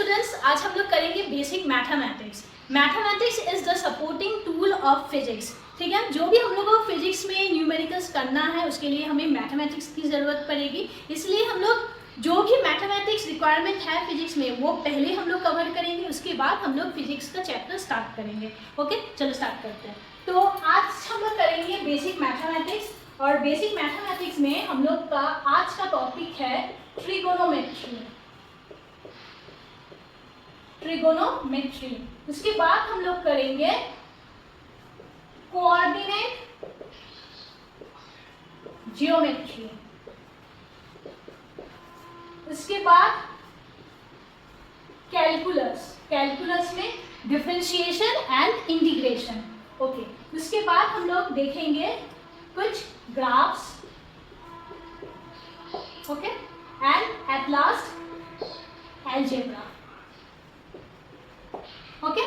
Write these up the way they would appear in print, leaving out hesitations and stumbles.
Students, आज हम लोग करेंगे basic mathematics. Mathematics is the supporting tool of physics. ठीक है, जो भी हम लोग को फिजिक्स में न्यूमेरिकल्स करना है उसके लिए हमें मैथमेटिक्स की ज़रूरत पड़ेगी। इसलिए हम लोग जो भी मैथमेटिक्स रिक्वायरमेंट है फिजिक्स में वो पहले हम लोग कवर करेंगे, उसके बाद हम लोग फिजिक्स का चैप्टर स्टार्ट करेंगे। ओके, चलो स्टार्ट करते हैं। तो आज हम लोग करेंगे बेसिक मैथमेटिक्स, और बेसिक मैथमेटिक्स में हम लोग का आज का टॉपिक है ट्रिगोनोमेट्री। ट्रिगोनोमेट्री, उसके बाद हम लोग करेंगे कोऑर्डिनेट जियोमेट्री, उसके बाद कैलकुलस, कैलकुलस में डिफरेंशिएशन एंड इंटीग्रेशन। ओके, उसके बाद हम लोग देखेंगे कुछ graphs, okay, and at last algebra. Okay,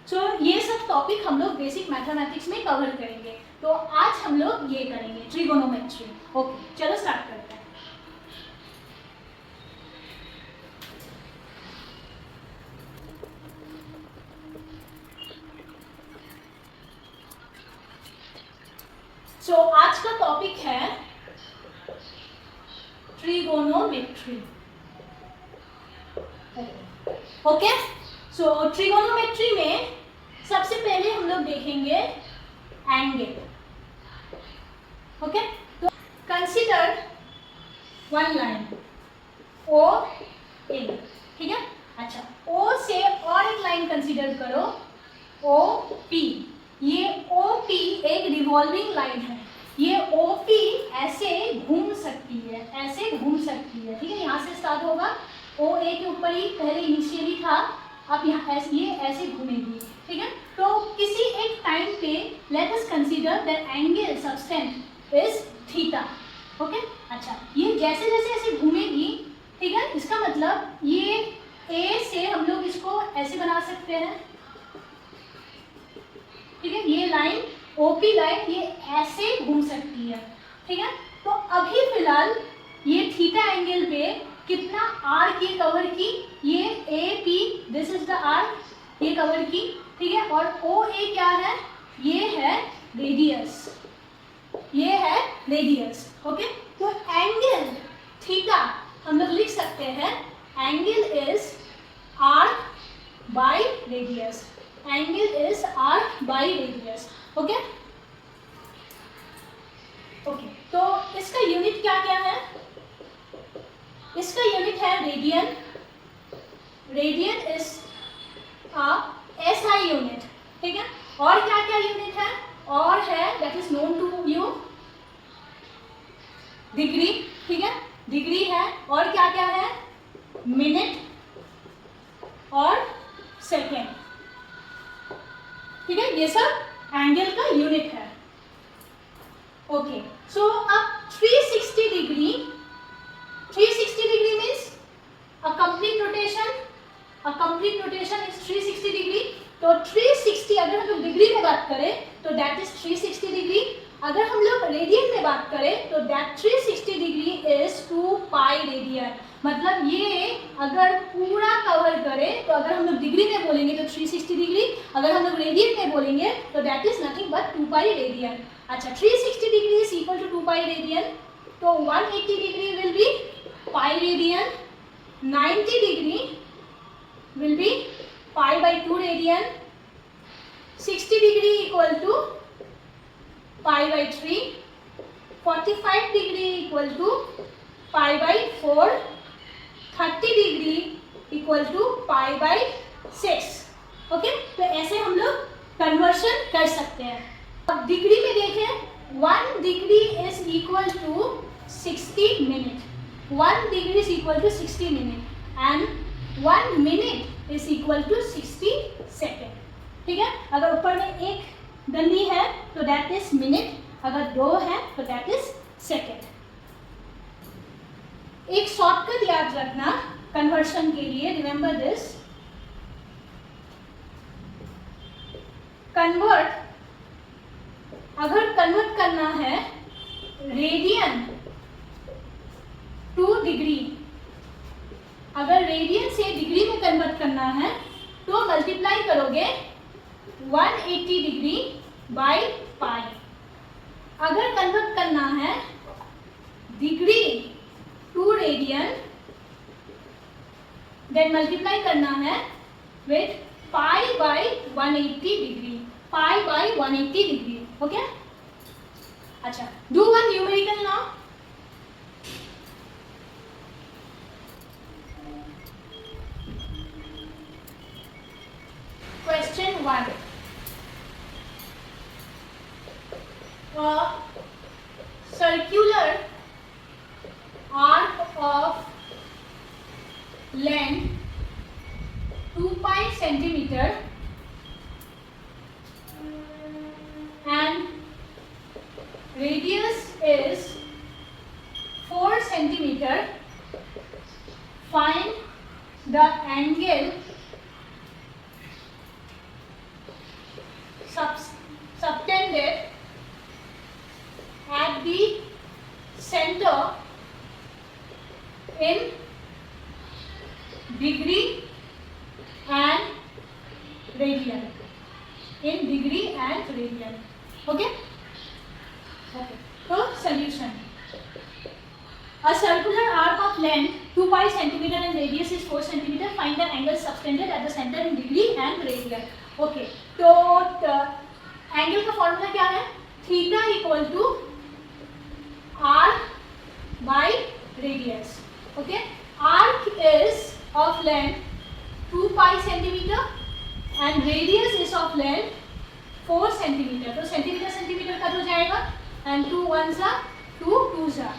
so ये सब टॉपिक हम लोग बेसिक मैथमेटिक्स में कवर करेंगे। तो आज हम लोग ये करेंगे ट्रिगोनोमेट्री। ओके, चलो स्टार्ट करते हैं। सो आज का टॉपिक है ट्रिगोनोमेट्री। ओके, सो ट्रिगोनोमेट्री में सबसे पहले हम लोग देखेंगे एंगल। ओके, तो कंसीडर वन लाइन ओ ए। ठीक है, अच्छा, ओ से और एक लाइन कंसीडर करो ओ पी। ये ओ पी एक रिवॉल्विंग लाइन है। ये ओ पी ऐसे घूम सकती है, ऐसे घूम सकती है। ठीक है, यहाँ से स्टार्ट होगा, ओ ए के ऊपर ही पहले इनिशियली था, अब यहाँ ये ऐसे घूमेगी। ठीक है, तो किसी एक टाइम पे late us consider that angle subtend is theta. Okay, अच्छा, ये जैसे जैसे ऐसे घूमेगी, ठीक है, इसका मतलब ये ए से हम लोग इसको ऐसे बना सकते हैं। ठीक है, ये लाइन ओपी लाइन ये ऐसे घूम सकती है। ठीक है, तो अभी फिलहाल ये थीटा एंगल पे कितना आर्क ये कवर की, ये A P, this is the arc, ये कवर की। ठीक है, और ओ ए क्या है, ये है रेडियस, ये है रेडियस। ओके, तो एंगल थीटा हम लोग लिख सकते हैं angle is arc by radius. Angle is arc by radius. Okay, okay, तो इसका यूनिट क्या क्या है? इसका यूनिट है radian. Radian is SI unit. ठीक है, और क्या क्या यूनिट है और है that is known to you? Degree. ठीक है, डिग्री है, और क्या क्या है? मिनट और सेकेंड। ठीक है, ये सब एंगल का यूनिट है। ओके, सो अब 360 degree, 360 degree means a complete rotation. A complete rotation is 360 degree. तो 360 अगर हम लोग डिग्री में बात करें तो दैट इज 360 डिग्री। अगर हम लोग रेडियन में बात करें तो that 360 degree is 2 pi radian. मतलब ये अगर पूरा कवर करे तो अगर हम लोग डिग्री में बोलेंगे तो 360 डिग्री, अगर हम लोग रेडियन में बोलेंगे तो that is nothing but 2 pi radian. अच्छा, 360 degree is equal to 2 pi radian, तो 180 degree will be pi radian, 90 degree will be pi by 2 radian, 60 degree equal to pi by 3, 45 degree equal to pi by 4, 30 degree equal to pi by 6. Okay, तो ऐसे हम लोग conversion कर सकते हैं। अब degree में देखें, 1 degree is equal to 60 minute. 1 degree is equal to 60 minute and 1 minute is equal to 60 second. ठीक है, अगर ऊपर में एक डंडी है तो दैट इज मिनट, अगर 2 है तो दैट इज सेकेंड। एक शॉर्टकट याद रखना कन्वर्शन के लिए, रिमेंबर दिस, कन्वर्ट, अगर कन्वर्ट करना है रेडियन टू डिग्री, अगर रेडियन से डिग्री में कन्वर्ट करना करना है तो मल्टीप्लाई करोगे 180 डिग्री बाय पाई। अगर कन्वर्ट करना है degree to radian then multiply करना है with pi by 180 degree, pi by 180 degree. Okay, अच्छा, do one numerical now. Question 1. A circular arc of length 2 pi centimeter and radius is 4 centimeter. Find the angle subtended at the center in degree and radian. In degree and radian. Okay? Okay. So solution. A circular arc of length 2 pi centimeter and radius is 4 centimeter. Find the angle subtended at the center in degree and radian. Okay, तो angle का formula क्या है? Theta equal to arc by radius. Okay, arc is of length 2 pi centimetre and radius is of length 4 centimetre. तो centimetre centimetre cut हो जाएगा and 2 1 जा 2 2 जा,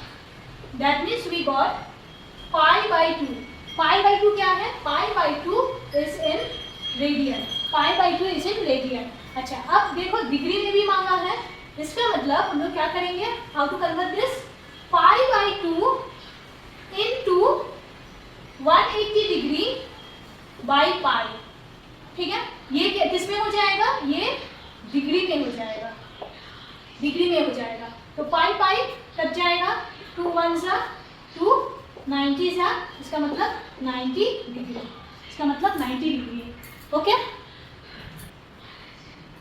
that means we got pi by 2। Pi by 2 क्या है? Pi by 2 is in radian, pi by 2 is in radian. अच्छा, अब देखो डिग्री में भी मांगा है, इसका मतलब हम लोग क्या करेंगे? How to convert this? Pi by 2 into 180 degree by pi. ठीक है, ये किस में हो जाएगा? ये डिग्री में हो जाएगा, डिग्री में हो जाएगा। तो पाई पाई कट जाएगा, 2 1 जा 2 90 जा, इसका मतलब 90 डिग्री, इसका मतलब 90 degree. Okay,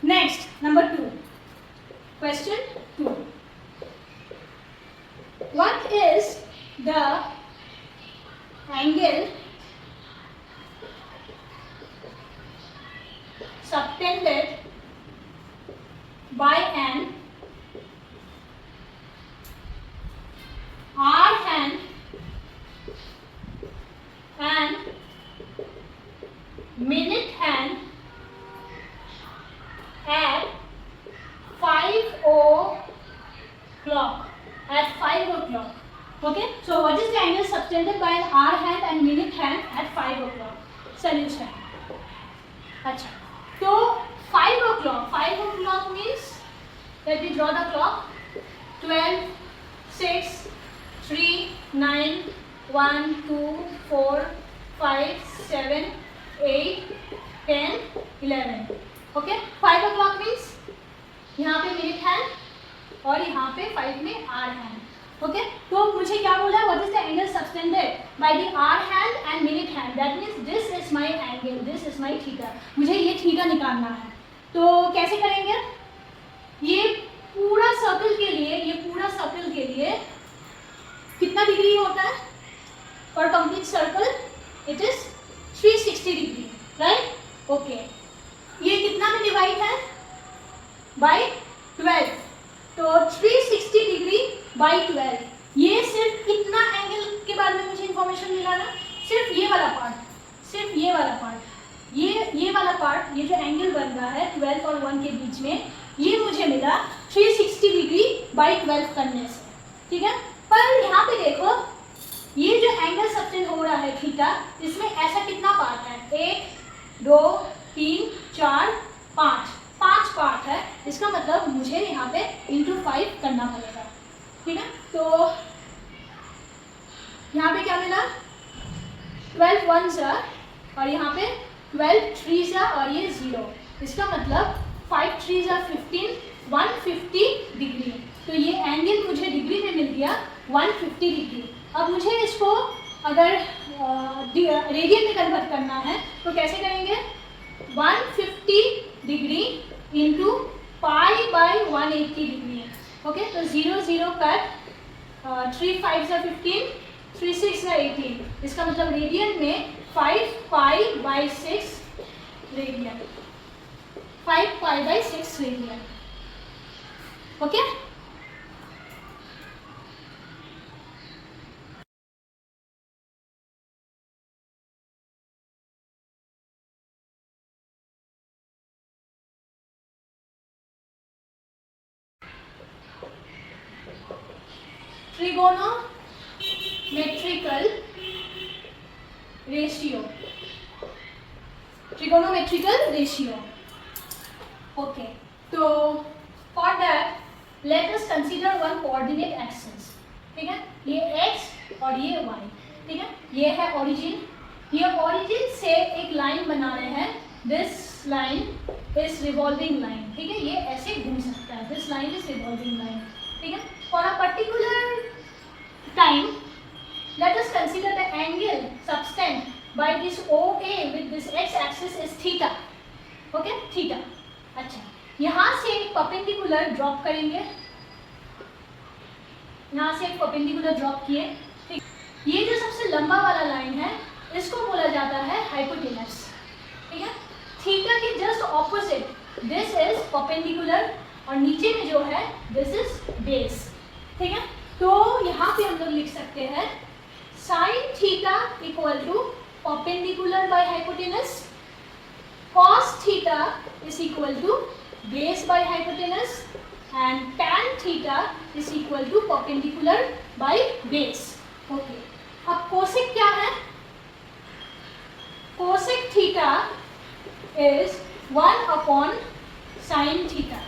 next number 2, question 2. What is the angle subtended by an hour hand and minute hand at 5 o'clock? At 5 o'clock. Okay, so what is the angle subtended by an hour hand and minute hand at 5 o'clock? Solution. अच्छा, तो 5 o'clock means let me draw the clock. 12 6 3 9 1 2 4 5 7 8 10 11. Okay, 5 o'clock means यहाँ पे minute hand और यहाँ पे 5 में are hand. Okay, तो मुझे क्या बोला है? What is the angle subtended by the hour hand and minute hand? That means this is my angle, this is my theta. मुझे ये थीटा निकालना है, तो कैसे करेंगे? ये पूरा सर्कल के लिए, ये पूरा सर्कल के लिए कितना डिग्री होता है for complete circle? It is 360 degree, right? Okay, ये कितना में डिवाइड है? बाय 12। तो 360 डिग्री बाई 12, ये सिर्फ कितना एंगल के बारे में मुझे इंफॉर्मेशन मिला ना? सिर्फ ये वाला पार्ट, सिर्फ ये वाला पार्ट, ये वाला पार्ट, ये जो एंगल बन रहा है 12 और 1 के बीच में, ये मुझे मिला 360 डिग्री बाई 12 करने से। ठीक है, पर यहाँ पे देखो, ये जो एंगल सबटेंड हो रहा है थीटा, इसमें ऐसा कितना पार्ट है? 1 2 3 4 5 पार्ट है। इसका मतलब मुझे यहाँ पे इंटू 5 करना पड़ेगा। ठीक है, तो यहाँ पे क्या मिला? 12 1 जा और यहाँ पे 12 3 जा और ये 0। इसका मतलब 5 3 जा 15, 150 डिग्री। तो ये एंगल मुझे डिग्री में मिल गया 150 डिग्री। अब मुझे इसको अगर रेडियन में कन्वर्ट करना है तो तो कैसे करेंगे, 150 degree into pi by 180 degree. Okay, तो 0 0 कट, 3 5 सा 15, 3 6 सा 18, इसका मतलब रेडियन में 5 pi by 6 radian, 5 pi by 6 radian. Okay, trigonometrical ratio, trigonometrical ratio. Okay, तो for that let us consider one coordinate axis. ठीक है, ये x और ये y। ठीक है, ये है ओरिजिन, ये ओरिजिन से एक लाइन बना रहे हैं, this line is revolving line. ठीक है, ये ऐसे घूम सकता है, this line is revolving line. ठीक है, for a particular time let us consider the angle subtend by this OA with this x axis is theta. Okay, theta। अच्छा, यहाँ से एक परपेंडिकुलर ड्रॉप करेंगे, यहाँ से एक परपेंडिकुलर ड्रॉप किए। ठीक, ये जो सबसे लंबा वाला लाइन है इसको बोला जाता है हाइपोटेनस। ठीक है, थीटा के just opposite this is perpendicular और नीचे में जो है दिस इज बेस। ठीक है, तो यहाँ पे हम लोग लिख सकते हैं sin theta equal to perpendicular by hypotenuse, cos theta is equal to base by hypotenuse and tan theta is equal to perpendicular by base। Okay, अब cosec क्या है, cosec theta is 1 upon sin theta।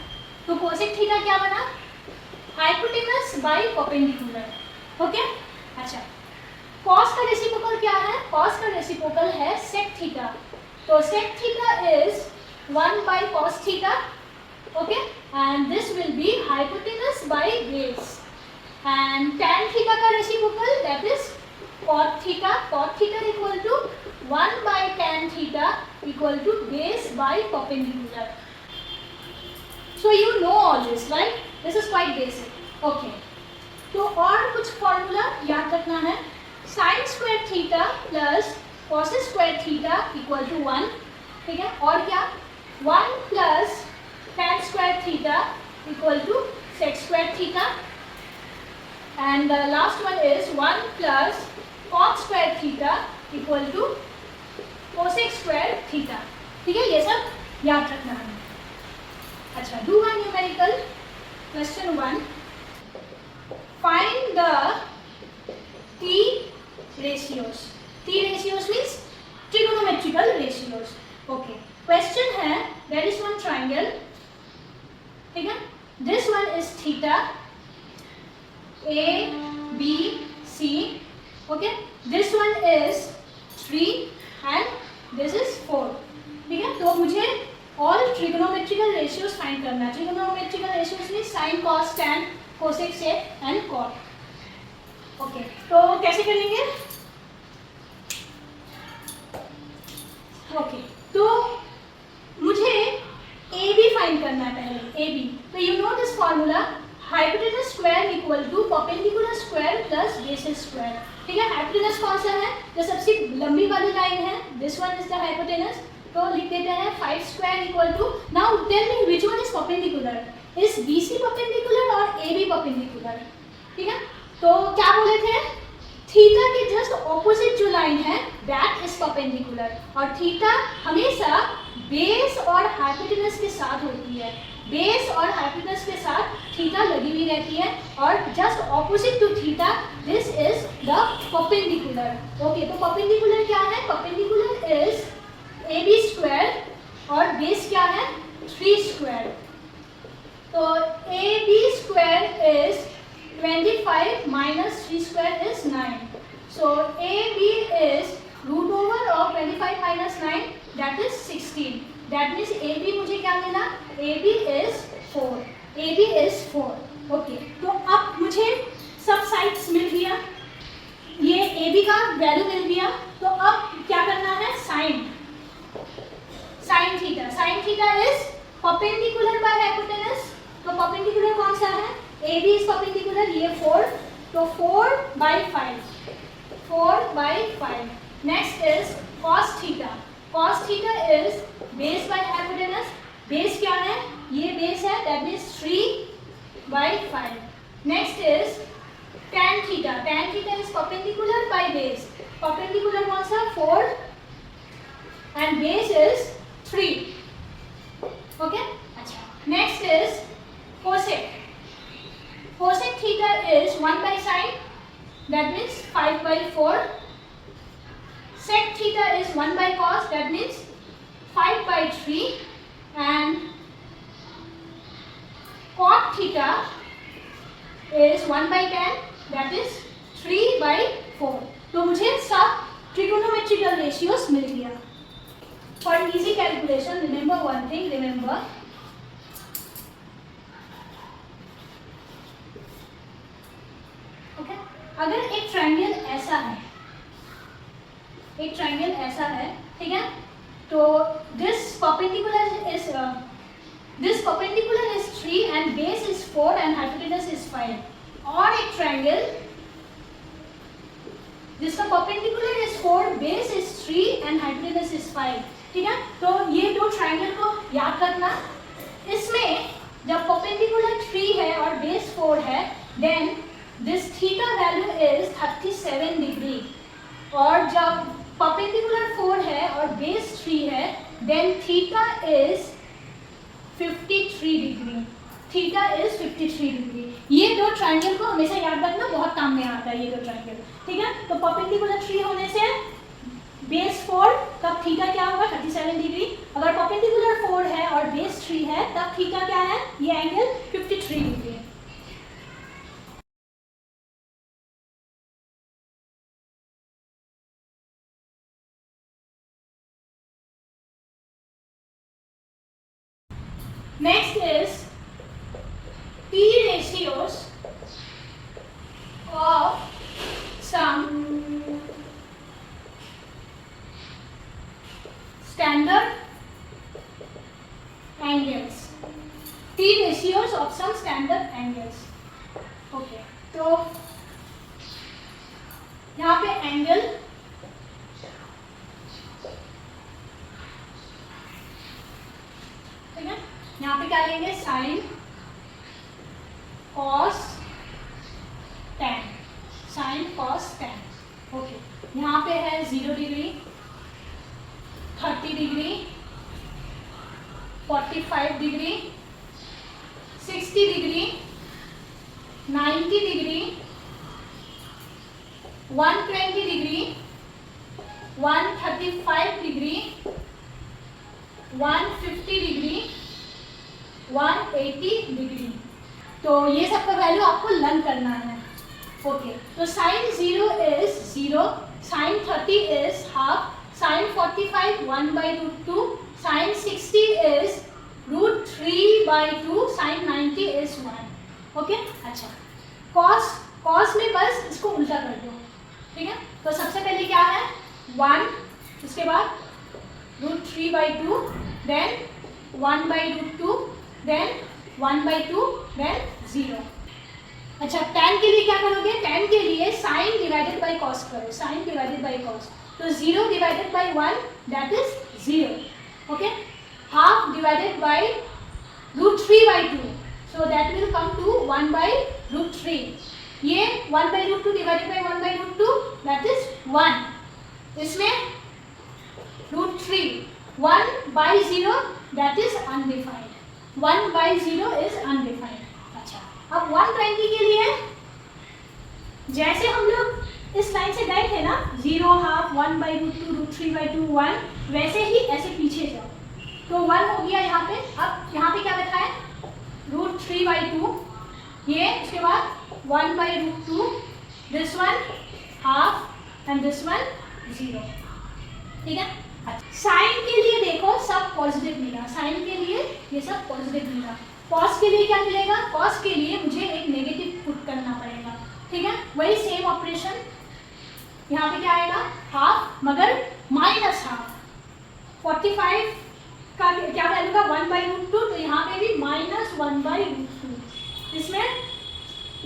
तो cosec theta क्या बना, hypotenuse by perpendicular। Okay, अच्छा, cos का reciprocal क्या है, cos का रेसिप्रोकल है sec थीटा, तो sec theta is 1 by cos theta. Okay, and this will be hypotenuse by base and tan theta का reciprocal that is cot theta, cot theta equal to 1 by tan theta equal to base by perpendicular। so you know all this, right? this is quite basic। Okay, तो और कुछ formula याद रखना है, sine square theta plus cos square theta equal to 1। ठीक है, और क्या, 1 plus tan square theta equal to sec square theta and the last one is 1 plus cot square theta equal to cosec square theta. ठीक है, ये सब याद रखना है। अच्छा, do one numerical question 1, find the T ratios। T ratios means trigonometrical ratios। Okay, question है, there is one triangle। ठीक है, this one is theta A B C। okay, this one is 3 and this is 4। ठीक है, तो मुझे all trigonometrical ratios find करना है। trigonometrical ratios means sin cos tan cosec sec and cot। Okay, तो कैसे करेंगे, ओके, तो मुझे ए बी फाइंड करना है पहले, ए बी। तो you know this formula, hypotenuse square equal to perpendicular square plus base square. ठीक है, हाइपोटेनस कौन सा है, जो सबसे लंबी वाली लाइन है, this one is the hypotenuse. तो लिख देते हैं 5 square equal to, now tell me which one is perpendicular, is B C perpendicular और ए बी परपेंडिकुलर। ठीक है, तो क्या बोले थे, थीटा के जस्ट ऑपोजिट जो लाइन है दैट इज परपेंडिकुलर, और थीटा हमेशा बेस और हाइपोटेनस के साथ होती है, बेस और हाइपोटेनस के साथ थीटा लगी हुई रहती है, और just opposite to theta this is the perpendicular. Okay, तो परपेंडिकुलर क्या है, perpendicular is A B square और बेस क्या है 3 स्क्वायर। तो A B square is 25 minus 3 square is 9. So AB is root over of 25 minus 9 that is 16. That means AB मुझे क्या मिला, AB is 4. AB is 4. Okay. तो अब मुझे सब साइड्स मिल गया, ये AB का वैल्यू मिल गया, तो अब क्या करना है, sine. Theta is perpendicular by hypotenuse, तो परपेंडिकुलर कौन सा है, ए बी इज परपेंडिकुलर, ये 4, तो 4/5, 4/5. Next is cos theta, cos theta is base by hypotenuse, base क्या है, ये बेस है, that means 3/5. Next is tan theta, tan theta is perpendicular by base, perpendicular कौन सा, 4 एंड बेस इज 3. ओके, अच्छा. Next is cosec, cosec theta is 1/sin, that means 5/4. sec theta is 1/cos, that means 5/3. and cot theta is 1/tan, that is 3/4. तो मुझे सब trigonometrical ratios मिल गया. For easy calculation, remember one thing, remember okay, अगर एक triangle ऐसा है, एक triangle ऐसा है, ठीक है, तो this perpendicular is 3 and base is 4 and hypotenuse is 5. और एक ट्रायंगल जिसका perpendicular is 4, base is 3 and hypotenuse is 5. ठीक है, तो ये दो ट्रायंगल को याद रखना. इसमें जब परपेंडिकुलर 3 है और बेस 4 है, then this theta value is 37 degree. और जब परपेंडिकुलर 4 है और बेस 3 है, then theta is 53 degree. Theta is 53 degree. ये दो ट्रायंगल को हमेशा याद रखना, बहुत काम में आता है ये दो ट्रायंगल. ठीक है, तो परपेंडिकुलर 3 होने से बेस 4, तब थीटा क्या होगा, 37 डिग्री. अगर परपेंडिकुलर 4 है और बेस 3 है, तब थीटा क्या है, ये angle 53 degree. Next is P ratios of some standard angles. P ratios of some standard angles. Okay, तो यहाँ पे एंगल ठीक है, यहाँ पे क्या लेंगे, sine, cos, tan, sine, cos, tan. Okay, यहाँ पे है 0 degree, 30 degree, 45 degree, 60 degree, 90 degree, 120 degree, 135 degree, 150 degree, 180 degree. तो ये सब का वैल्यू आपको लर्न करना है. ओके, तो sine 0 is 0, sine 30 is half, sine 45 1/√2, sine 60 is √3/2, sine 90 is 1. Okay, अच्छा. कॉस में बस इसको उल्टा कर दो. ठीक है, तो सबसे पहले क्या है, 1, उसके बाद √3/2, देन 1/√2, देन 1/2, देन 0. अच्छा, tan के लिए क्या करोगे, tan के लिए साइन डिवाइडेड बाय कॉस करो, साइन डिवाइडेड बाय कॉस. तो 0 divided by 1, that is 0. Okay, half divided by √3/2, so that will come to 1/√3. ये 1/√2 डिवाइडेड बाय 1/√2, दैट इज 1. इसमें √3, 1/0, that is undefined. 1/0 is undefined. अच्छा, अब 120 के लिए जैसे हम लोग इस लाइन से गए थे ना, 0, हाफ, 1/√2, √3/2, 1, वैसे ही ऐसे पीछे जाओ. तो 1 हो गया यहाँ पे. अब यहाँ पे क्या बैठा है, √3/2, ये उसके बाद 1/√2, this one half and this one 0. ठीक है, साइन के लिए देखो सब पॉजिटिव मिला, साइन के लिए ये सब पॉजिटिव मिला. कॉस के लिए क्या मिलेगा, कॉस के लिए मुझे एक नेगेटिव पुट करना पड़ेगा. ठीक है, वही सेम ऑपरेशन. यहाँ पे क्या आएगा, हाफ, मगर -1/2. 45 का क्या वैल्यू का 1/√2, तो यहाँ पे भी -1/√2, इसमें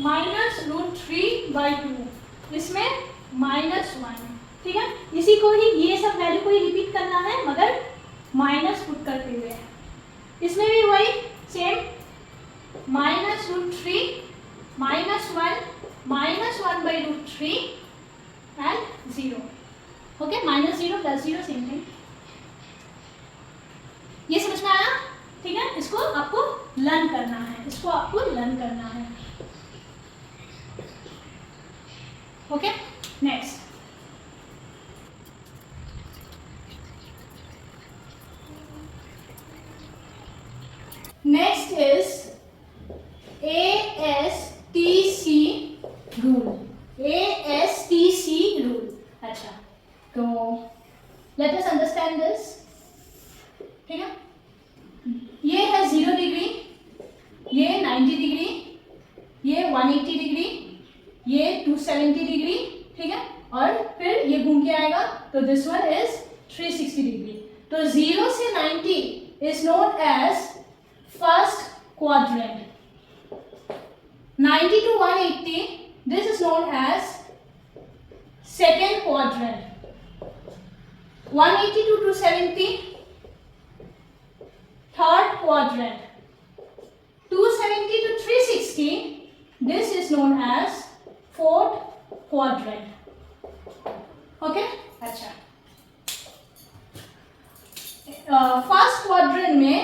-√3/2, इसमें -1, ठीक है। इसी को ही ये सब वैल्यू को ही रिपीट करना है मगर माइनस पुट करते हुए। इसमें भी वही same -√3 -1 -1/√3 and 0। Okay, -0 + 0 same thing. ये समझ में आया? ठीक है, इसको आपको लर्न करना है, इसको आपको लर्न करना है। Okay, next is ASTC rule। ASTC rule। अच्छा, तो let us understand this। ठीक है, ये है 0 डिग्री, ये 90 डिग्री, ये 180 डिग्री, ये 270 डिग्री, ठीक है, और फिर ये घूम के आएगा तो दिस वन इज 360 डिग्री। तो 0 से 90 is known as first quadrant, 90 to 180 this is known as second quadrant, 180 to 270 third quadrant, 270 to 360 this is known as fourth quadrant। Okay, अच्छा, फर्स्ट क्वाड्रेंट में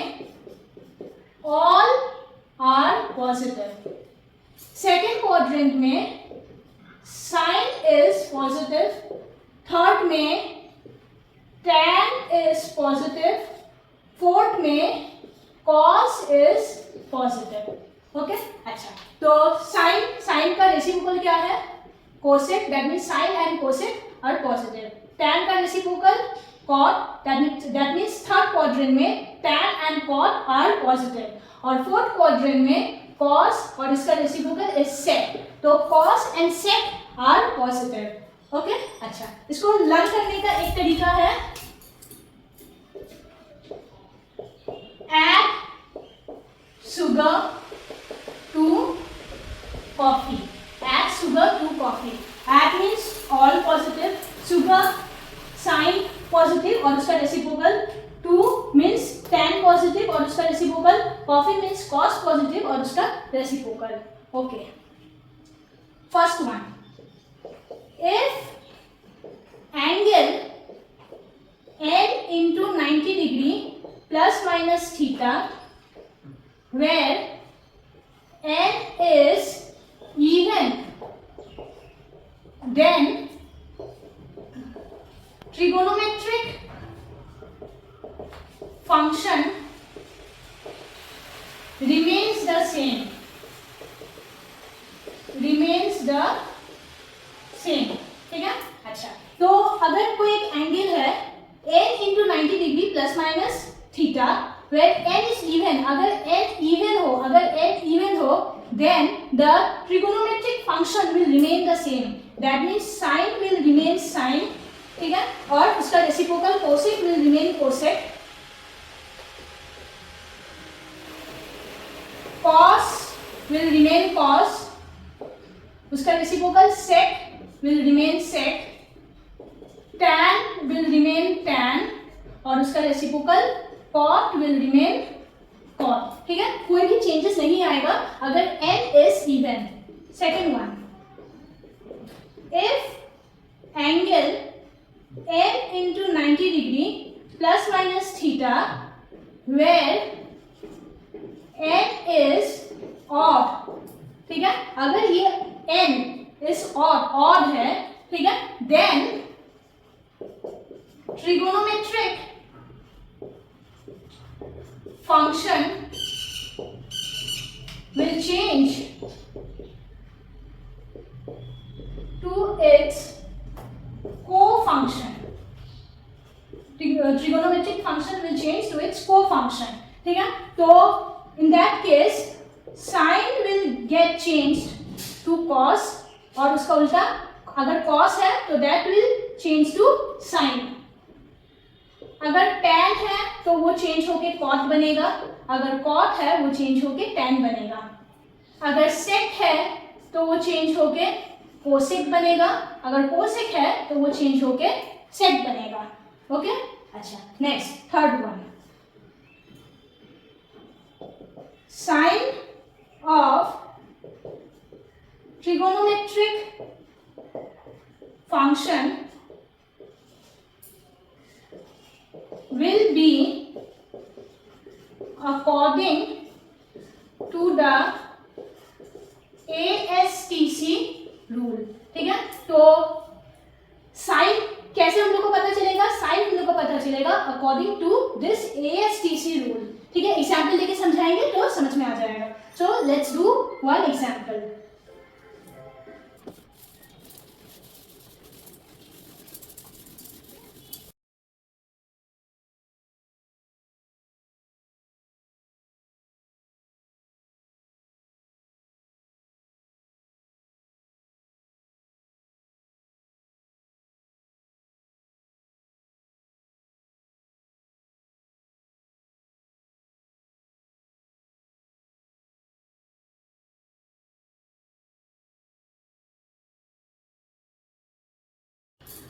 all are positive, second quadrant में sin is positive, third में tan is positive, fourth में cos is positive। Okay, अच्छा, तो sin का reciprocal क्या है? cosec, that means sin and cosec are positive। tan का reciprocal cot, that means third quadrant में tan and cot are positive, और फोर्थ क्वाड्रेंट में cos और इसका रेसिप्रोकल is sec, तो cos and sec are positive। Okay, अच्छा, इसको learn करने का एक तरीका है add sugar to coffee। add sugar to coffee, add means all positive, sugar sin positive और उसका रेसिप्रोकल, 2 मींस tan पॉजिटिव और उसका reciprocal, coffee means cos positive और उसका reciprocal. Okay, first one, if angle n into 90 degree plus minus theta where n is even, then trigonometric function remains the same, ठीक है। अच्छा, तो अगर कोई एक एंगल है n into 90 degree plus minus theta where n is even, अगर n even हो then the trigonometric function will remain the same, that means sin will remain sin, ठीक है, और उसका reciprocal cosec will remain cosec, cos will remain cos, उसका reciprocal sec will remain sec, tan will remain tan और उसका reciprocal cot will remain cot, ठीक है, कोई भी चेंजेस नहीं आएगा अगर n is even. Second one, if angle n into 90 degree plus minus theta where n is odd, ठीक है, अगर ये n is odd है, ठीक है, then trigonometric function will change to its co-function, trigonometric function will change to its co-function, ठीक है, तो in that case sin will get changed to cos और उसका उल्टा, अगर cos है तो that will change to sin। अगर tan है तो वो चेंज होके cot बनेगा, अगर cot है वो चेंज होके tan बनेगा, अगर sec है तो वो चेंज होके cosec बनेगा, अगर cosec है तो वो चेंज होके sec बनेगा। ओके, अच्छा next third one, sine of trigonometric function will be according to the ASTC rule। ठीक है, तो साइन कैसे हम लोग को पता चलेगा? साइन हम लोग को पता चलेगा according to this ASTC rule. ठीक है, एग्जाम्पल लेके समझाएंगे तो समझ में आ जाएगा। So let's do one example.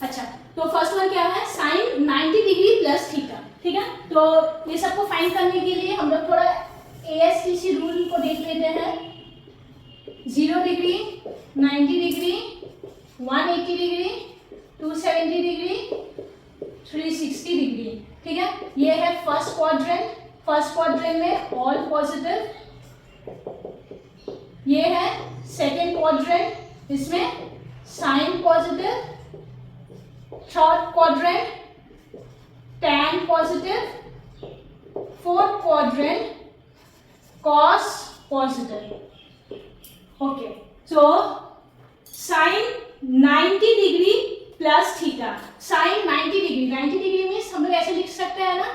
अच्छा, तो फर्स्ट वन क्या है? Sine 90 degree plus theta. ठीक है, तो ये सबको फाइंड करने के लिए हम लोग थोड़ा ASTC रूल को देख लेते हैं। 0 degree, 90 degree, 180 degree, 270 degree, 360 degree. ठीक है, ये है फर्स्ट क्वाड्रेंट। फर्स्ट क्वाड्रेंट में ऑल पॉजिटिव। ये है सेकेंड क्वाड्रेंट, इसमें sine positive. Third quadrant tan positive. Fourth quadrant cos positive. Okay, तो sine 90 degree plus theta. Sine 90 degree, 90 degree means हम लोग ऐसे लिख सकते हैं ना,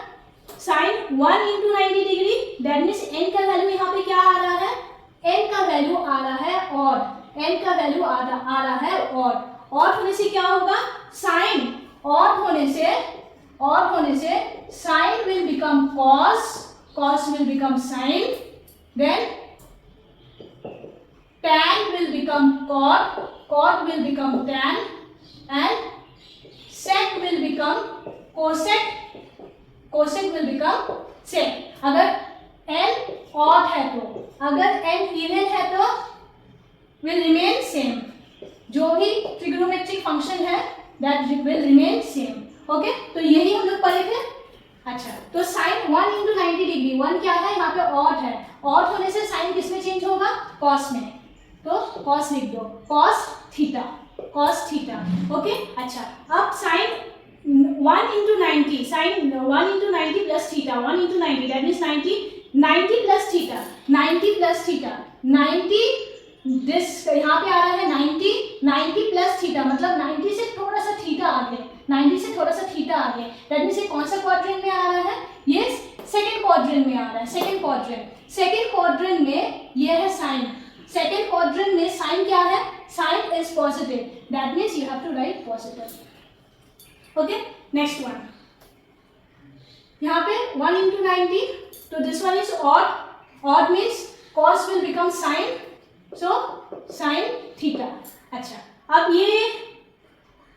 sine 1 into 90 degree, that means n का वैल्यू यहाँ पे क्या आ रहा है? n का वैल्यू आ रहा है और n का वैल्यू आ रहा है और होने से क्या होगा? साइन और होने से sine will become cos, cos will become sine, then tan will become cot, cot will become tan, and sec will become cosec, cosec will become sec। अगर n odd है तो, अगर n even है तो will remain same। जो भी trigonometric function है that will remain same। Okay, तो यही हम लोग पढ़े थे। अच्छा, तो साइन 1 इंटू 90 डिग्री, 1 क्या है? यहाँ पे ऑड है, ऑड होने से साइन किस में चेंज होगा? कॉस में, तो कॉस लिख दो, cos theta, cos theta. Okay, अच्छा, अब sine 1 into 90, sine 1 into 90 plus theta, 1 into 90 that means 90, 90 plus theta, 90 plus theta, 90 this यहाँ पे आ रहा है 90, 90 प्लस थीटा मतलब 90 से थोड़ा सा थीटा आगे, 90 से थोड़ा सा थीटा आगे, दैट मीन्स ये कौन सा क्वाड्रेंट में आ रहा है? ये सेकंड क्वाड्रेंट में आ रहा है। सेकंड क्वाड्रेंट, सेकंड क्वाड्रेंट में ये है साइन, सेकंड क्वाड्रेंट में साइन क्या है? Sine is positive, that means you have to write positive. Okay, next one, यहाँ पे 1 इंटू 90, तो this one is odd, odd means cos will become sine, so sine theta. अच्छा, अब ये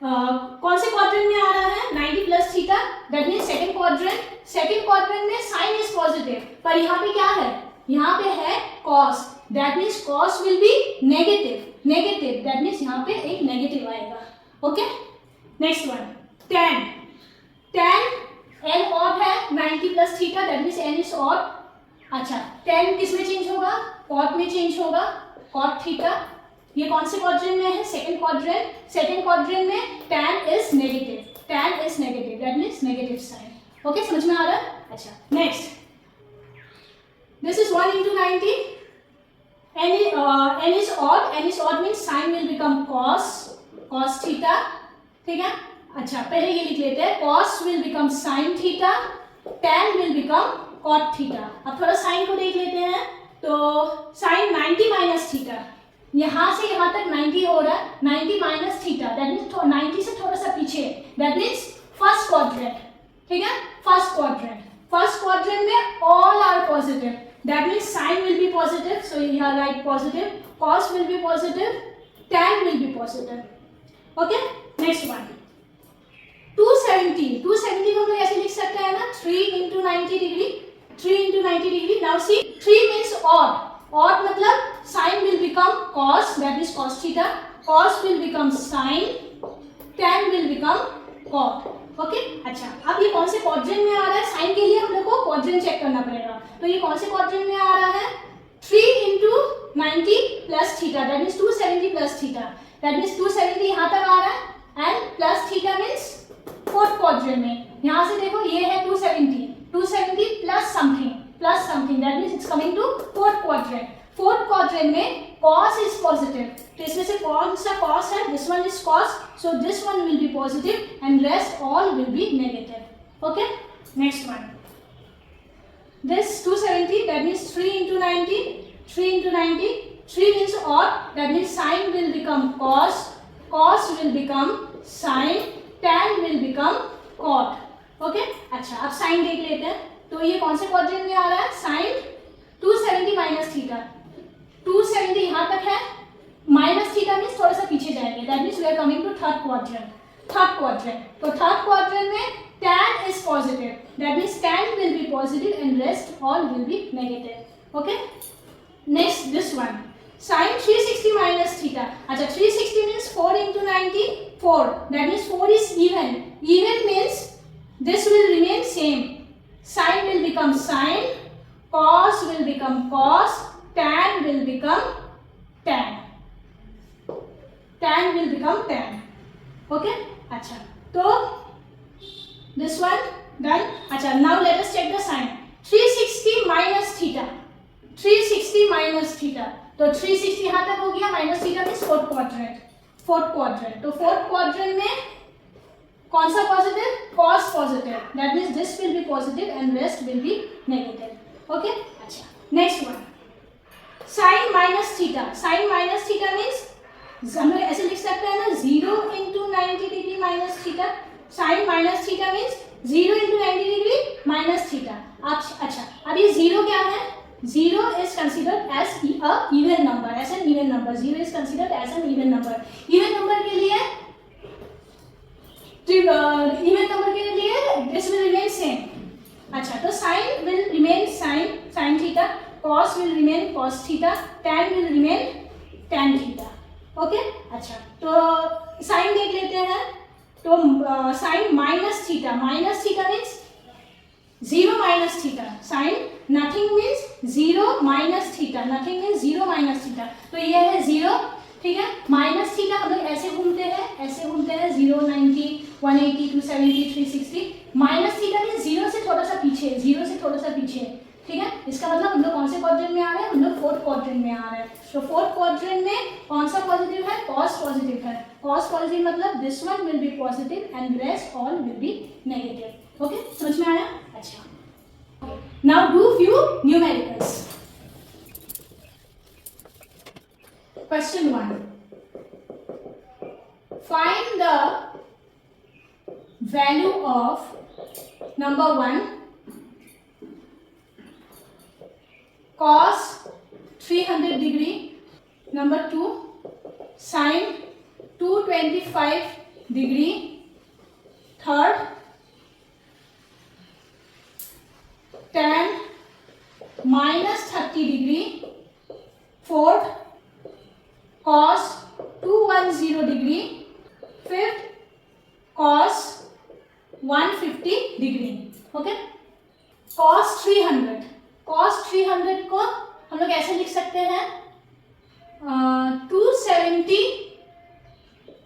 कौन से क्वाड्रेंट में आ रहा है? 90 plus theta, that means second quadrant. Second quadrant में साइन इज पॉजिटिव, पर यहाँ पे क्या है? यहाँ पे है cos, that means cos will be negative, negative that means यहाँ पे एक नेगेटिव आएगा। Okay, next one, tan, tan n odd है, 90 plus theta that means n is odd. अच्छा, tan किस में चेंज होगा? कॉट में चेंज होगा, कॉट थीटा। ये कौन से क्वाड्रेंट में है? Second quadrant. सेकंड क्वाड्रेंट में tan is negative, tan is negative that means negative sine. Okay, समझ में आ रहा है? अच्छा, next, this is 1 into 90, n is odd, n is odd means sin will become cos, cos theta। ठीक है, अच्छा पहले ये लिख लेते हैं, cos will become sin theta, tan will become cot theta। अब थोड़ा साइन को देख लेते हैं, तो sin 90 माइनस थीटा, यहाँ से यहाँ तक 90 हो रहा है, 90 माइनस थीटा दैट मीन्स 90 से थोड़ा सा पीछे, दैट मीन्स फर्स्ट क्वाड्रेंट, ठीक है, फर्स्ट क्वाड्रेंट में all are positive, that means sine will be positive, so you write positive, cos will be positive, tan will be positive. Okay, next one 270 को हम लोग ऐसे लिख सकते हैं ना 3 into 90 degree, 3 into 90 degree. Now see 3 means odd मतलब sine will become cos, that is cos theta, cos will become sine, tan will become cot. Okay, अच्छा अब ये कौन से क्वाड्रेंट में आ रहा है, साइन के लिए हम लोग को क्वाड्रेंट चेक करना पड़ेगा, तो ये कौन से क्वाड्रेंट में आ रहा है, 3 into 90 plus theta, that means 270 plus theta, that means 270 यहाँ तक आ रहा है and plus theta means fourth quadrant में। यहाँ से देखो ये है 270 plus something, that means it's coming to fourth quadrant में cos is positive, तो इसमें से कौन सा cos है, this one is cos, so this one will be positive and rest all will be negative. Okay, next one, this 270, that means 3 into 90, 3 means odd, that means sin will become cos, cos will become sin, tan will become cot. Okay, अच्छा अब sin देख लेते हैं, तो ये कौन से quadrant में आ रहा है, sin 270 माइनस थीटा, 270 यहाँ तक है, माइनस थीटा मीन्स थोड़ा सा पीछे जाएंगे, that means we are coming to third quadrant, तो थर्ड क्वाड्रेंट में tan is positive, that means tan will be positive and rest all will be negative. Okay, next this one sin 360 minus theta, अच्छा 360 means 4 into 90, 4, that means 4 is even means this will remain same, sin will become sin, cos will become cos, tan will become tan, okay, अच्छा तो this one done। अच्छा now let us check the sign, 360 minus theta, 360 minus theta, तो 360 यहाँ तक हो गया, minus theta means fourth quadrant, तो fourth quadrant में कौन सा positive, cos positive, that means this will be positive and rest will be negative. Okay, अच्छा next one sin minus theta means हम लोग ऐसे लिख सकते हैं ना 0 into 90 degree minus theta, sin minus theta means 0 into 90 degree minus theta. अच्छा अब ये 0 क्या है, 0 is considered as a even number, as an even number, 0 is considered as an even number, even number के लिए this will remain same। अच्छा तो sin will remain sin theta, cos will remain cos theta, tan will remain tan theta। Okay, अच्छा तो sin देख लेते हैं, तो sin minus theta means 0 minus theta, sin nothing means 0 minus theta, तो ये है 0, ठीक है, माइनस थीटा हम लोग ऐसे घूमते हैं 0, 90, 180, 270, 360, माइनस थीटा मीन्स 0 से थोड़ा सा पीछे, ठीक है, इसका मतलब हम लोग कौन से क्वाड्रेंट में आ रहे हैं, हम लोग फोर्थ क्वाड्रेंट में आ रहे हैं, तो फोर्थ क्वाड्रेंट में कौन सा पॉजिटिव है, cos पॉजिटिव मतलब this one will be positive and rest all will be negative. Okay, समझ में आया? अच्छा, now do few numericals. Question 1, find the value of number 1 cos 300 degree, number 2 sin 225 degree, third tan minus 30 degree, fourth cos 210 degree, fifth cos 150 degree। Okay, cos 300 को हम लोग ऐसे लिख सकते हैं 270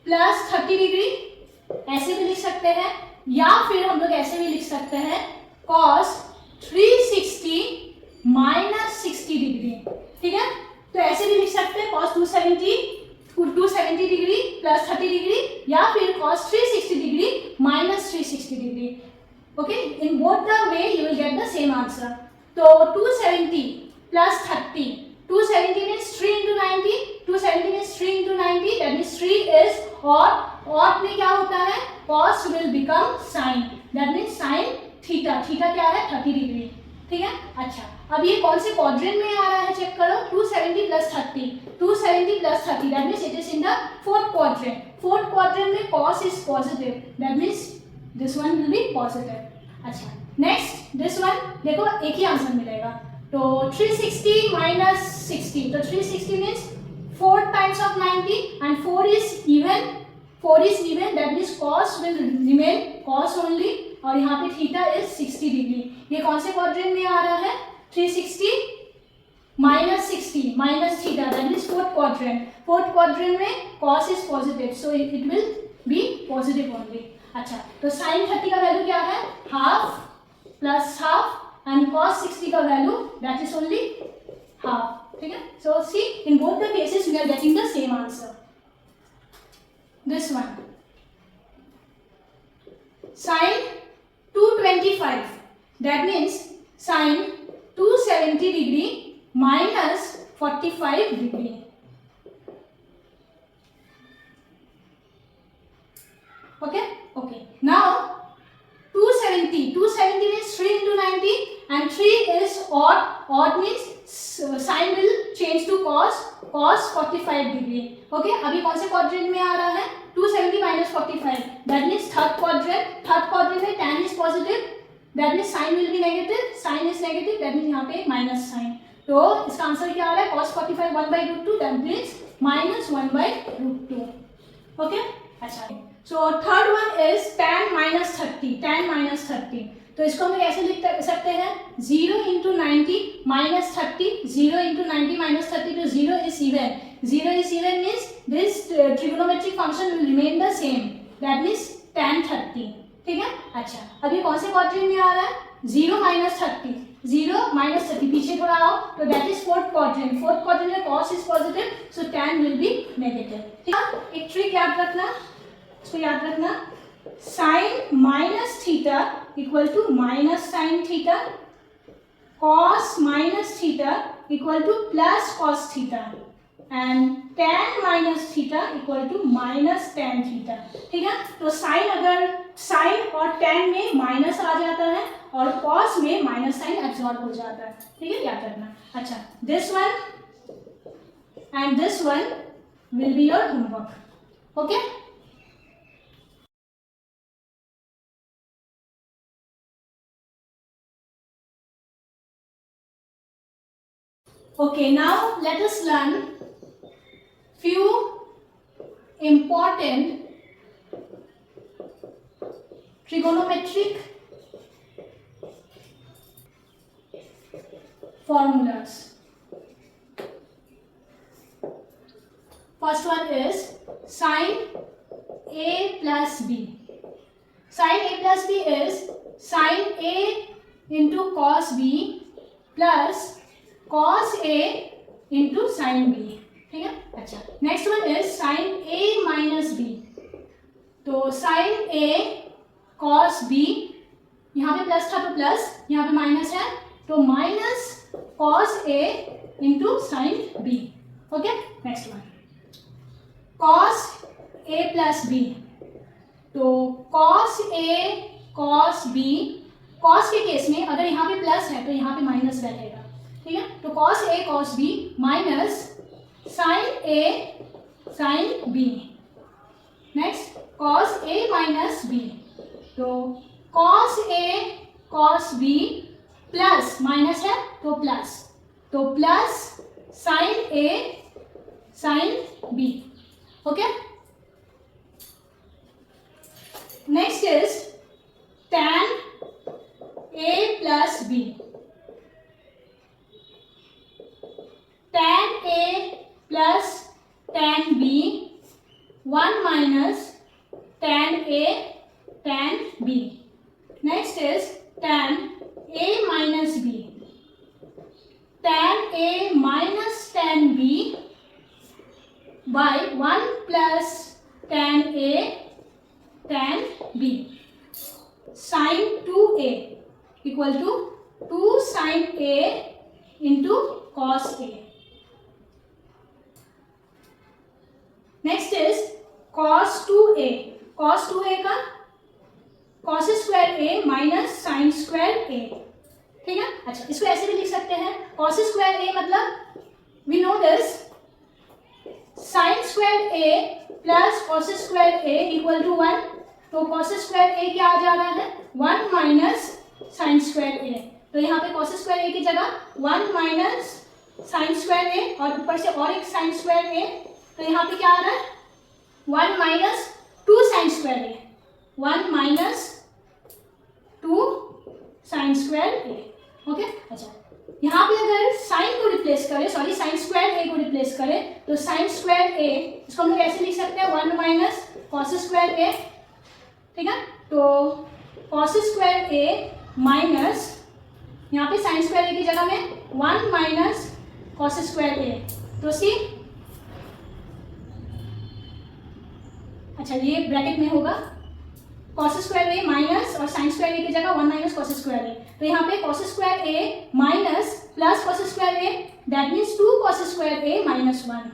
प्लस 30 डिग्री, ऐसे भी लिख सकते हैं, या फिर हम लोग ऐसे भी लिख सकते हैं cos 360 माइनस 60 डिग्री, ठीक है, तो ऐसे भी लिख सकते हैं cos 270 डिग्री प्लस 30 डिग्री, या फिर cos 360 degree minus 360 degree. Okay, in both the way you will get the same answer. तो 270 plus 30, 270 means 3 into 90, 270 means 3 into 90, that means 3 is odd में क्या होता है, cos will become sin, that means sine theta, theta क्या है 30 degree, ठीक है। अच्छा अब ये कौन से क्वाड्रेंट में आ रहा है चेक करो, 270 plus 30, 270 plus 30 that means it is in the fourth quadrant, fourth quadrant में cos is positive that means this one will be positive. अच्छा नेक्स्ट दिस वन देखो एक ही आंसर मिलेगा, तो 360 माइनस 60, तो 360 means 4 times of 90 and 4 is even that means cos will remain cos only और यहाँ पे थीटा इज 60 डिग्री। ये कौन से क्वाड्रेंट में आ रहा है, 360 minus 60 minus theta that means fourth quadrant, fourth quadrant में cos is positive so it will be positive only. अच्छा तो साइन 30 का वैल्यू क्या है, half plus half and cos 60 का value that is only half, ठीक है। So see in both the cases we are getting the same answer. This one sin 225 that means sin 270 degree minus 45 degree, okay now 270 means 3 into 90 and 3 is odd means sin will change to cos 45 degree, okay. अभी कौन से quadrant में आ रहा है, 270 minus 45 that means third quadrant में tan is positive that means sine will be negative, sine is negative that means यहाँ पे माइनस साइन, तो इसका आंसर क्या आ रहा है, cos 45 1/√2 that means minus 1/√2, okay. अच्छा so third one is tan minus 30, तो इसको हम कैसे लिख सकते हैं, 0 into 90 minus 30, 0 into 90 minus 30 तो 0 is even means this trigonometric function will remain the same that means tan 30, ठीक है। अच्छा अब ये कौन से क्वाड्रेंट में आ रहा है, 0 minus 30 पीछे थोड़ा आओ, तो दैट इज फोर्थ क्वाड्रेंट में cos is positive so tan will be negative, ठीक है। एक ट्रिक याद रखना, इसको याद रखना, sin minus theta equal to minus sine theta, cos minus theta equal to plus cos theta and tan minus theta equal to minus tan theta, ठीक है। तो साइन और tan में माइनस आ जाता है और cos में माइनस साइन एब्जॉर्ब हो जाता है, ठीक है, याद रखना। अच्छा this one and this one will be your homework, okay. Okay, now let us learn few important trigonometric formulas. First one is sin A plus B. Sin A plus B is sin A into cos B plus cos A into sin B, ठीक है। अच्छा next one is sin A minus B, तो sin A cos B, यहाँ पे plus था तो plus, यहाँ पे माइनस है तो minus cos A into sin B, okay. Next one cos A plus B, तो cos A cos B, cos के केस में अगर यहाँ पे प्लस है तो यहाँ पे माइनस रहेगा, ठीक है। तो cos A cos B minus sin A sin B, next cos A minus B, तो cos A cos B plus minus है तो plus sin A sin B, okay. Next is tan A plus B, tan A plus tan B 1 minus tan A tan B. Next is tan A minus B, tan A minus tan B by 1 plus tan A tan B. Sin 2A equal to 2 sin A into cos A. Next is cos 2A. Cos 2A का cos square ए minus sign square ए, ठीक है। अच्छा, इसको ऐसे भी लिख सकते हैं, कॉस स्क्वायर ए मतलब we know this sine square A plus cos square A equal to 1। तो कॉस स्क्वायर ए क्या आ जा रहा है 1 माइनस साइन स्क्वायर ए। तो यहाँ पे कॉस स्क्वायर ए की जगह 1 माइनस साइन स्क्वायर ए और ऊपर से और एक साइन स्क्वायर ए। तो यहाँ पे क्या आ रहा है 1 माइनस 2 साइन स्क्वायर ए, 1 माइनस 2 साइन स्क्वायर ए। ओके, अच्छा यहाँ पे अगर साइन को रिप्लेस करें, सॉरी साइन स्क्वायर ए को रिप्लेस करें, तो साइन स्क्वायर ए इसको हम लोग ऐसे लिख सकते हैं 1 माइनस कॉस स्क्वायर ए, ठीक है। तो कॉस स्क्वायर ए माइनस यहाँ पे साइन स्क्वायर ए की जगह में 1 माइनस कॉस स्क्वायर ए। तो सी, अच्छा ये ब्रैकेट में होगा कॉस स्क्वायर ए माइनस और साइन स्क्वायर ए की जगह 1 माइनस कॉस स्क्वायर ए। तो यहाँ पे cos square A minus plus cos square A, that means 2 cos square A minus 1,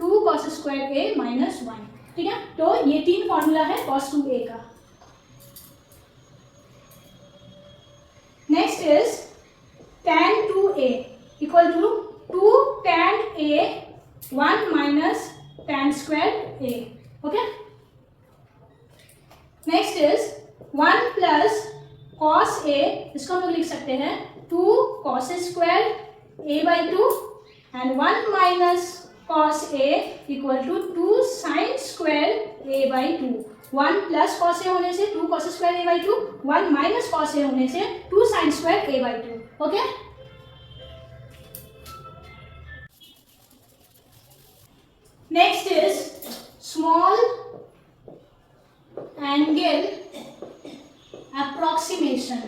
2 cos square A minus 1, ठीक है। तो ये 3 फॉर्मूला है कॉस 2a का। Next is tan 2a equal to 2 tan a 1 minus tan square a, okay. Next is 1 plus cos a, इसको हम लोग लिख सकते हैं 2 cos square a by 2 and 1 minus cos a equal to 2 sine square a by 2। 1 plus cos a होने से 2 cos square a by 2, 1 minus cos a होने से 2 sine square a by 2, okay. Next is small angle approximation,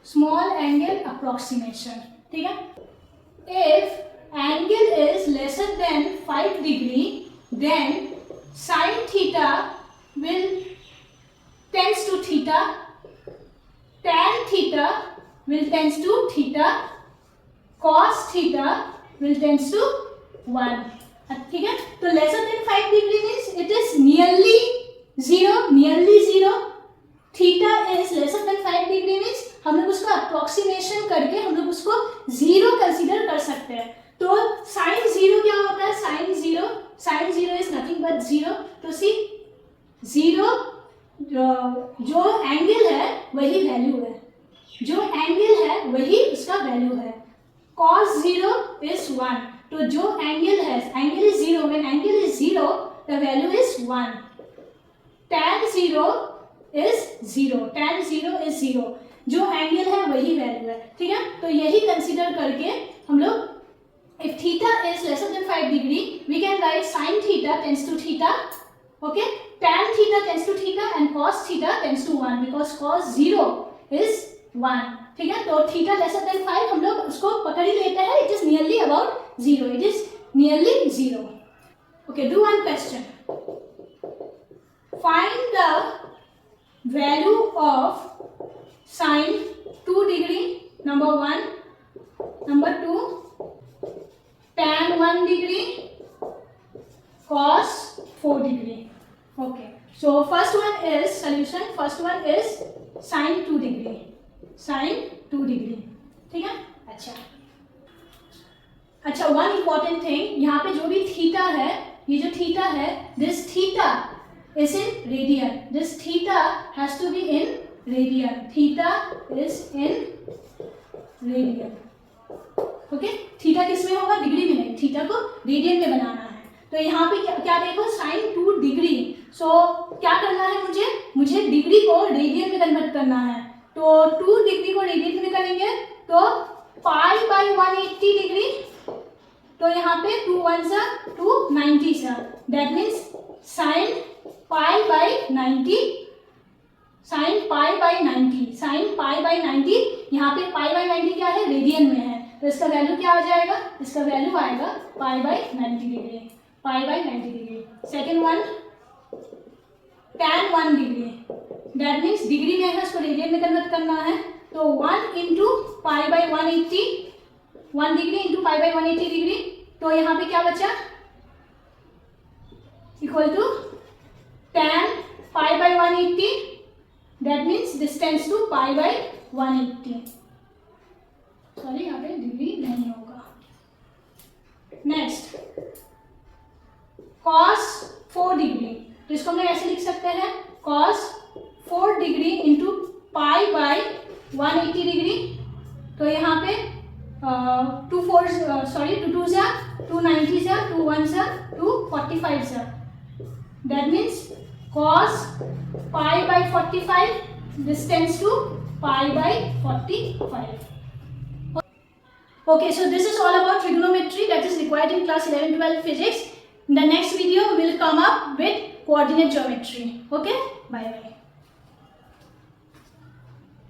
small angle approximation, ठीक है। If angle is lesser than 5 degree, then sin theta will tends to theta, tan theta will tends to theta, cos theta will tends to 1, ठीक है। तो laser then 5 degree means it is nearly zero, theta is lesser then 5 degree means हम लोग उसको approximation करके हम लोग उसको जीरो कंसीडर कर सकते हैं। तो साइन जीरो क्या होता है, sine zero is nothing but zero. तो सी जीरो जो एंगल है वही वैल्यू है, जो एंगल है वही उसका वैल्यू है। cos 0 is 1, तो जो एंगल है, angle is zero, when angle is zero the value is 1। tan 0 is 0, tan 0 is 0, जो एंगल है वही वैल्यू है, ठीक है। तो यही कंसीडर करके हम लोग if theta is lesser then 5 degree we can write sin theta tends to theta, okay, tan theta tends to theta and cos theta tends to 1 because cos 0 is 1, ठीक है। तो थीटा लेसर देन 5 हम लोग उसको पकड़ ही लेते हैं, it is nearly about 0, it is nearly 0, okay. Do one question, find the value of sin 2 degree, number 1, number 2 tan 1 degree, cos 4 degree, okay. So first one is solution, first one is sin 2 degree, sin 2 degree, ठीक है। अच्छा one important thing, यहाँ पे जो भी theta है, ये जो थीटा है, this theta is in radian, this theta has to be in radian, theta is in radian, okay. Theta किस में होगा, डिग्री में नहीं, थीटा को रेडियन में बनाना है। तो यहाँ पे क्या देखो sin 2 डिग्री, सो क्या करना है मुझे डिग्री को रेडियन में कन्वर्ट करना है। तो 2 डिग्री को रेडियन में करेंगे तो पाई बाई 180 डिग्री, तो यहाँ पे 2 1 सा 2 90 सा, that means sine pi by 90, sine pi by 90, sine pi by 90, यहाँ पे पाई बाई 90 क्या है, रेडियन में है, तो इसका वैल्यू क्या आ जाएगा, इसका वैल्यू आएगा pi by 90 degree, pi by 90 degree. Second one tan 1 degree, that means degree में है, उसको रेडियन में कन्वर्ट करना है, तो 1 into pi by 180, 1 degree into pi by 180 degree, तो यहाँ पे क्या बचा, equal to tan pi by 180, that means this tends to pi by 180. Sorry यहाँ पे डिग्री नहीं होगा. नेक्स्ट cos 4 डिग्री, तो इसको हम लोग ऐसे लिख सकते हैं cos 4 degree into pi by 180 degree. तो यहाँ पे 2 2 जा 290 जा 2 1 जा 245 जा, that means cos pi by 45, this tends to pi by 45. Okay, so this is all about trigonometry that is required in class 11-12 physics. In the next video, we will come up with coordinate geometry. Okay, bye bye.